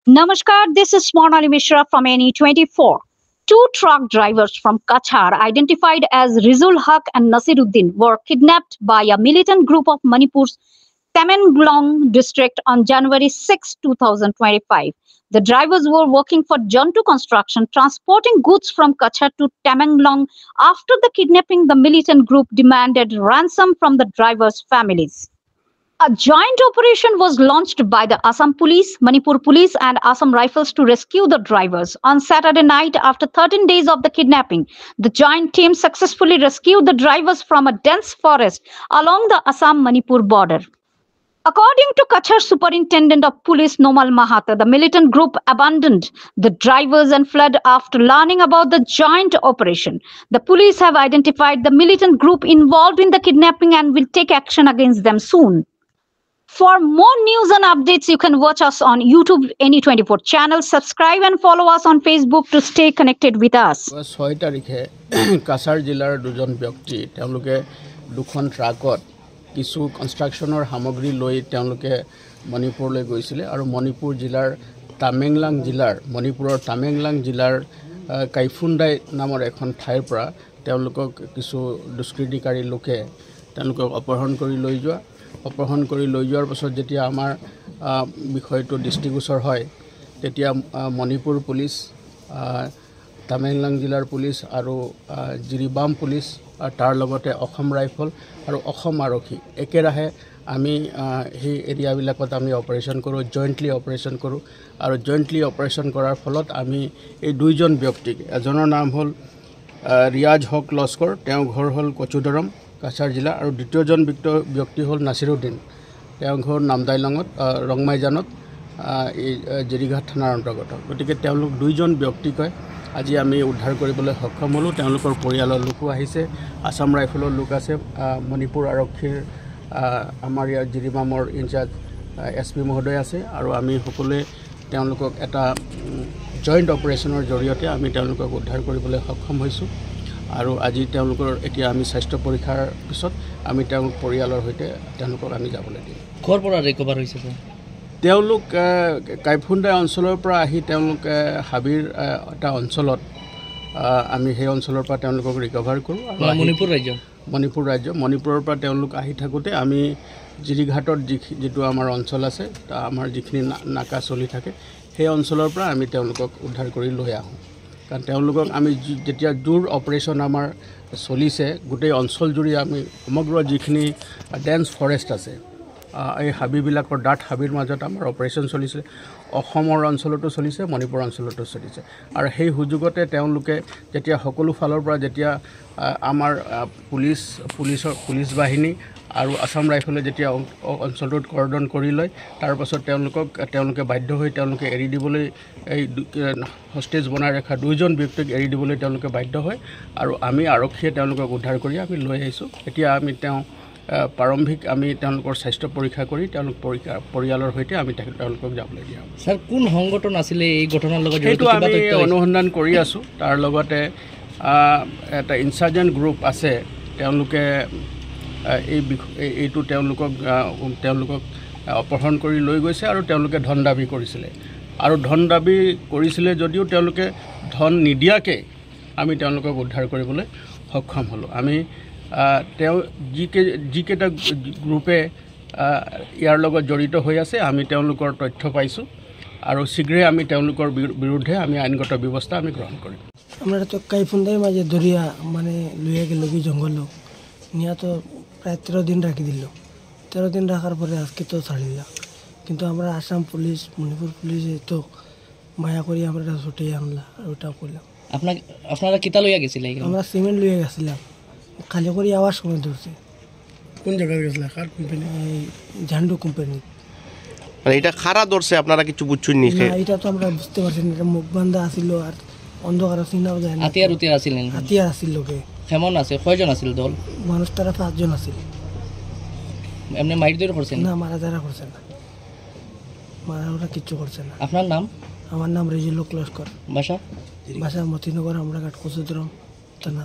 Namaskar, this is Swarnali Mishra from NE24. Two truck drivers from Kachar, identified as Rizul Haq and Nasiruddin, were kidnapped by a militant group of Manipur's Tamenglong district on January 6, 2025. The drivers were working for Jontu Construction, transporting goods from Kachar to Tamenglong. After the kidnapping, the militant group demanded ransom from the drivers' families. A joint operation was launched by the Assam Police, Manipur Police, and Assam Rifles to rescue the drivers. On Saturday night, after 13 days of the kidnapping, the joint team successfully rescued the drivers from a dense forest along the Assam-Manipur border. According to Kachar Superintendent of Police Nomal Mahato, the militant group abandoned the drivers and fled after learning about the joint operation. The police have identified the militant group involved in the kidnapping and will take action against them soon. For more news and updates, you can watch us on YouTube NE24 channel, subscribe and follow us on Facebook to stay connected with us. 6 তাৰিখে কাছাৰ জিলাৰ দুজন ব্যক্তি তেওঁলোকে দুখন ট্ৰাকত কিছু কনষ্ট্ৰাকচনৰ সামগ্ৰী লৈ তেওঁলোকে মণিপুৰলৈ গৈছিল আৰু মণিপুৰ জিলাৰ মণিপুৰৰ তামেংলাং জিলাৰ কাইফুণ্ডাই নামৰ এখন ঠাইৰ পৰা তেওঁলোকক কিছু দুষ্কৃতিকাৰী লোকে তেওঁলোকক অপহৰণ কৰি লৈ যোৱাৰ পাছত যেতিয়া আমাৰ বিষয়টো দৃষ্টিগোচৰ হয় তেতিয়া মণিপুৰ পুলিচ তামেংলাং জিলাৰ পুলিচ আৰু জিৰিবাম পুলিচ আৰু তাৰ লগতে অসম ৰাইফল আৰু অসম আৰক্ষী একেৰাহে আমি সেই এৰিয়াবিলাকত আমি অপাৰেশ্যন কৰোঁ জয়েন্টলি অপাৰেশ্যন কৰোঁ আৰু জয়েন্টলি অপাৰেশ্যন কৰাৰ ফলত আমি এই দুইজন ব্যক্তিক এজনৰ নাম হ'ল ৰিয়াজ হক লস্কৰ তেওঁ ঘৰ হ'ল কচুদৰম কাছাৰ জিলা আৰু দ্বিতীয়জন ব্যক্তি হ'ল নাছিৰুদ্দিন তেওঁ ঘৰ নামদাইলঙত ৰংমাইজানত এই জেৰিঘাট থানাৰ অন্তৰ্গত গতিকে তেওঁলোক দুইজন ব্যক্তিকৈ আজি আমি উদ্ধাৰ কৰিবলৈ সক্ষম হ'লোঁ তেওঁলোকৰ পৰিয়ালৰ লোকো আহিছে আসাম ৰাইফলৰ লোক আছে মণিপুৰ আৰক্ষীৰ আমাৰ ইয়াৰ জিৰিবামৰ ইনচাৰ্জ SP মহোদয় আছে আৰু আমি সকলোৱে তেওঁলোকক এটা জয়েন্ট অপাৰেশ্যনৰ জৰিয়তে আমি তেওঁলোকক উদ্ধাৰ কৰিবলৈ সক্ষম হৈছোঁ আৰু আজি তেওঁলোকৰ এতিয়া আমি স্বাস্থ্য পৰীক্ষাৰ পিছত আমি তেওঁলোক পৰিয়ালৰ সৈতে তেওঁলোকক আমি যাবলৈ দিম ঘৰ পৰা ৰিকভাৰ হৈছে তেওঁলোক কাইফুণ্ডা অঞ্চলৰ পৰা আহি তেওঁলোক হাবিৰ এটা অঞ্চলত আমি সেই অঞ্চলৰ পৰা তেওঁলোকক ৰিকভাৰ কৰোঁ মণিপুৰৰ পৰা তেওঁলোক আহি থাকোঁতে আমি জিৰিঘাটত যিটো আমাৰ অঞ্চল আছে আমাৰ যিখিনি নাকা চলি থাকে সেই অঞ্চলৰ পৰা আমি তেওঁলোকক উদ্ধাৰ কৰি লৈ আহোঁ কাৰণ তেওঁলোকক আমি যেতিয়া জোৰ অপাৰেশ্যন আমাৰ চলিছে গোটেই অঞ্চল জুৰি আমি সমগ্ৰ যিখিনি ডেন্স ফৰেষ্ট আছে এই হাবিবিলাকৰ ডাঠ হাবিৰ মাজত আমাৰ অপাৰেশ্যন চলিছে অসমৰ অঞ্চলতো চলিছে মণিপুৰ অঞ্চলতো চলিছে আৰু সেই সুযোগতে তেওঁলোকে যেতিয়া সকলো ফালৰ পৰা যেতিয়া আমাৰ পুলিচ বাহিনী আৰু আসাম ৰাইফলে যেতিয়া অঞ্চলটোত কৰডন কৰি লয় তাৰপাছত তেওঁলোকে বাধ্য হৈ তেওঁলোকে এৰি দিবলৈ এই হষ্টেজ বনাই ৰখা দুইজন ব্যক্তিক এৰি দিবলৈ তেওঁলোকে বাধ্য হয় আৰু আমি আৰক্ষীয়ে তেওঁলোকক উদ্ধাৰ কৰি আমি লৈ আহিছোঁ এতিয়া আমি প্ৰাৰম্ভিক আমি তেওঁলোকৰ স্বাস্থ্য পৰীক্ষা কৰি তেওঁলোক পৰিয়ালৰ সৈতে আমি তেওঁলোকক যাবলৈ দিয়া স্যাৰ কোন সংগঠন আছিলে এই ঘটনাৰ লগত জড়িত আমি অনুসন্ধান কৰি আছোঁ তাৰ লগতে এটা ইনচাৰ্জেণ্ট গ্ৰুপ আছে তেওঁলোকে এইটো তেওঁলোকক অপহৰণ কৰি লৈ গৈছে আৰু তেওঁলোকে ধন দাবী কৰিছিলে যদিও তেওঁলোকে ধন নিদিয়াকৈ আমি তেওঁলোকক উদ্ধাৰ কৰিবলৈ সক্ষম হ'লোঁ আমি যিকেইটা গ্ৰুপে ইয়াৰ লগত জড়িত হৈ আছে আমি তেওঁলোকৰ তথ্য পাইছোঁ আৰু শীঘ্ৰে আমি তেওঁলোকৰ বিৰুদ্ধে আমি আইনগত ব্যৱস্থা আমি গ্ৰহণ কৰিম আমরা তো কাইফুন্দাই মাঝে দরিয়া মানে লুয়ে গেল কি জঙ্গল নিয়ে তো প্রায় 13 দিন রাখি দিল 13 দিন রাখার পরে আজকে তো ছাড়ি দিল কিন্তু আমরা আসাম পুলিশ মণিপুর পুলিশ তো মায়া করি আমরা ছুটে আনলা ওটা করলাম আপনারা কিতা লইয়া গেছিলেন আমরা সিমেন্ট লইয়া গেছিলাম খালি করে আওয়ার সময় ধরছে কোন জায়গায় গেছিলেন কার কোম্পানি ঝান্ডু কোম্পানি মানে এটা খারা ধরছে আপনারা কিছু বুঝছেন নি এটা তো আমরা বুঝতে পারছি না এটা মুখ বান্ধা আছিল আর অন্ধকার চিনাও যায় না হাতিয়ার আছিলেন হাতিয়ার আছিল লোকে কেমন আছে কয়জন আছিল দল মানুষ তারা 5 জন আছিল এমনি মাইর ধরে করছেন না মারা যারা করছে না মারা ওরা কিচ্ছু করছে না আপনার নাম আমার নাম রিজুল লস্কর বাসা মতিনগর আমরা ঘাট কচুদ্রম থানা